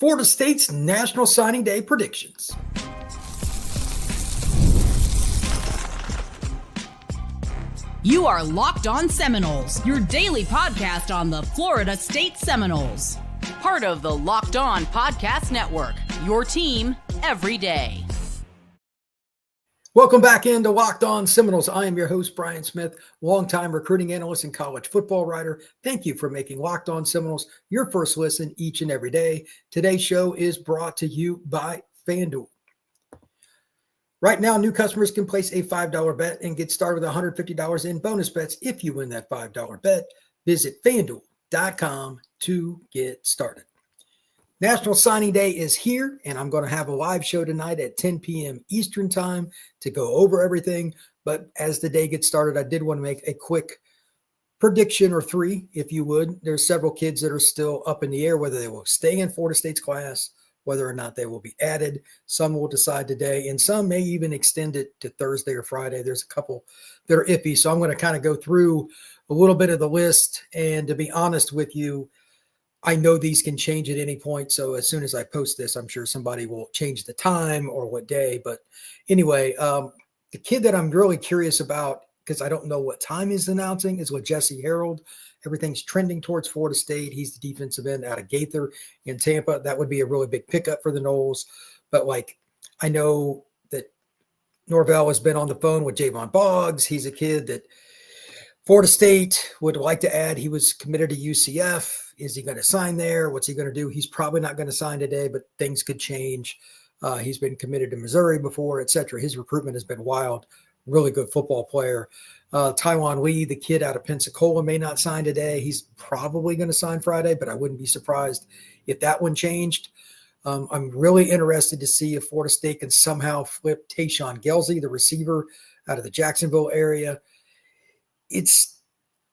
Florida State's National Signing Day predictions. You are Locked On Seminoles, your daily podcast on the Florida State Seminoles. Part of the Locked On Podcast Network, your team every day. Welcome back into Locked On Seminoles. I am your host, Brian Smith, longtime recruiting analyst and college football writer. Thank you for making Locked On Seminoles your first listen each and every day. Today's show is brought to you by FanDuel. Right now, new customers can place a $5 bet and get started with $150 in bonus bets if you win that $5 bet. Visit FanDuel.com to get started. National Signing Day is here, and I'm going to have a live show tonight at 10 p.m. Eastern Time to go over everything. But as the day gets started, I did want to make a quick prediction or three, if you would. There's several kids that are still up in the air, whether they will stay in Florida State's class, whether or not they will be added. Some will decide today, and some may even extend it to Thursday or Friday. There's a couple that are iffy. So I'm going to kind of go through a little bit of the list. And to be honest with you, I know these can change at any point. So as soon as I post this, I'm sure somebody will change the time or what day. But anyway, the kid that I'm really curious about, because I don't know what time he's announcing, is with Jesse Harold. Everything's trending towards Florida State. He's the defensive end out of Gaither in Tampa. That would be a really big pickup for the Noles. But I know that Norvell has been on the phone with Javon Boggs. He's a kid that Florida State would like to add. He was committed to UCF. Is he going to sign there? What's he going to do? He's probably not going to sign today, but things could change. He's been committed to Missouri before, etc. His recruitment has been wild. Really good football player. Tywan Lee, the kid out of Pensacola, may not sign today. He's probably going to sign Friday, but I wouldn't be surprised if that one changed. I'm really interested to see if Florida State can somehow flip Tayshawn Gelsey, the receiver out of the Jacksonville area. It's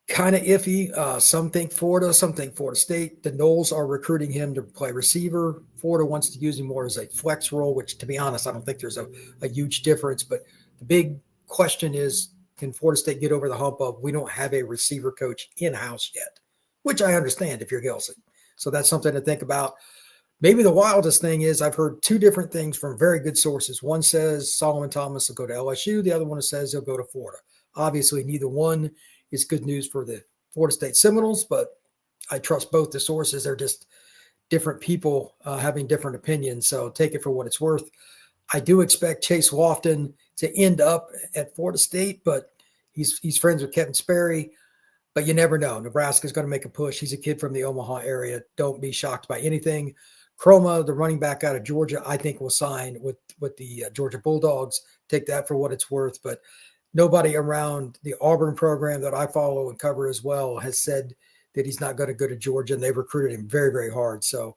kind of iffy. Some think Florida, some think Florida State. The Noles are recruiting him to play receiver. Florida wants to use him more as a flex role, which, to be honest, I don't think there's a huge difference. But the big question is, can Florida State get over the hump of we don't have a receiver coach in-house yet, which I understand if you're Gelsey. So that's something to think about. Maybe the wildest thing is I've heard two different things from very good sources. One says Solomon Thomas will go to LSU. The other one says he'll go to Florida. Obviously, neither one is good news for the Florida State Seminoles, but I trust both the sources. They're just different people having different opinions, so take it for what it's worth. I do expect Chase Lofton to end up at Florida State, but he's friends with Kevin Sperry, but you never know. Nebraska's going to make a push. He's a kid from the Omaha area. Don't be shocked by anything. Chroma, the running back out of Georgia, I think will sign with the Georgia Bulldogs. Take that for what it's worth, but nobody around the Auburn program that I follow and cover as well has said that he's not going to go to Georgia, and they've recruited him very, very hard. So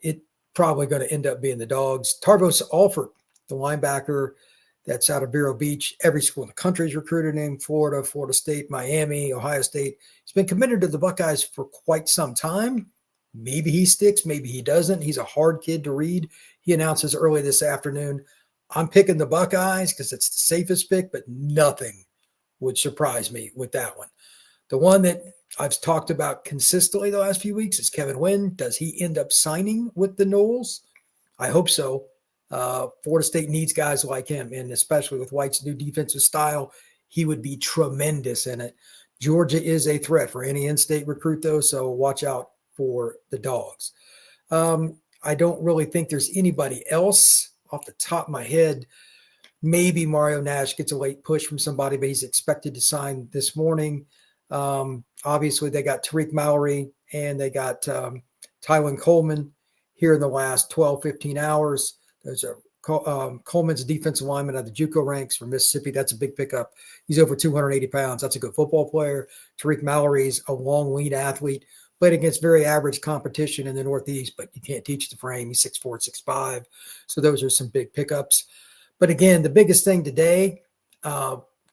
it's probably going to end up being the Dogs. Tarvos Alford, the linebacker that's out of Vero Beach. Every school in the country is recruited him. Florida, Florida State, Miami, Ohio State. He's been committed to the Buckeyes for quite some time. Maybe he sticks, maybe he doesn't. He's a hard kid to read. He announces early this afternoon, I'm picking the Buckeyes because it's the safest pick, but nothing would surprise me with that one. The one that I've talked about consistently the last few weeks is Kevin Wynn. Does he end up signing with the Noles? I hope so. Florida State needs guys like him, and especially with White's new defensive style, he would be tremendous in it. Georgia is a threat for any in-state recruit, though, so watch out for the Dogs. I don't really think there's anybody else off the top of my head. Maybe Mario Nash gets a late push from somebody, but he's expected to sign this morning. Obviously, they got Tariq Mallory and they got Tywin Coleman here in the last 12, 15 hours. There's Coleman's a defensive lineman at the JUCO ranks from Mississippi. That's a big pickup. He's over 280 pounds. That's a good football player. Tariq Mallory's a long, lean athlete. Played against very average competition in the Northeast, but you can't teach the frame. He's 6'4", 6'5". So those are some big pickups. But again, the biggest thing today,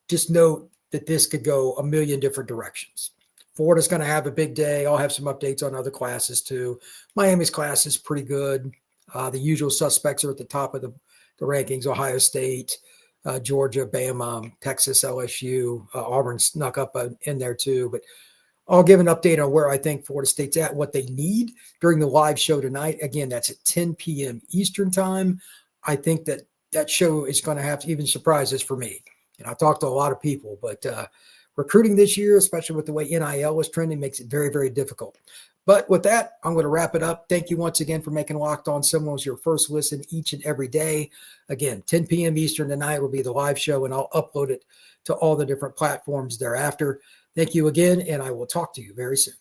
just note that this could go a million different directions. Florida's going to have a big day. I'll have some updates on other classes too. Miami's class is pretty good. The usual suspects are at the top of the rankings: Ohio State, Georgia, Bama, Texas, LSU. Auburn snuck up in there too. But I'll give an update on where I think Florida State's at, what they need during the live show tonight. Again, that's at 10 p.m. Eastern time. I think that show is going to have even surprises for me. And I talked to a lot of people, but recruiting this year, especially with the way NIL is trending, makes it very, very difficult. But with that, I'm going to wrap it up. Thank you once again for making Locked On Seminoles your first listen each and every day. Again, 10 p.m. Eastern tonight will be the live show, and I'll upload it to all the different platforms thereafter. Thank you again, and I will talk to you very soon.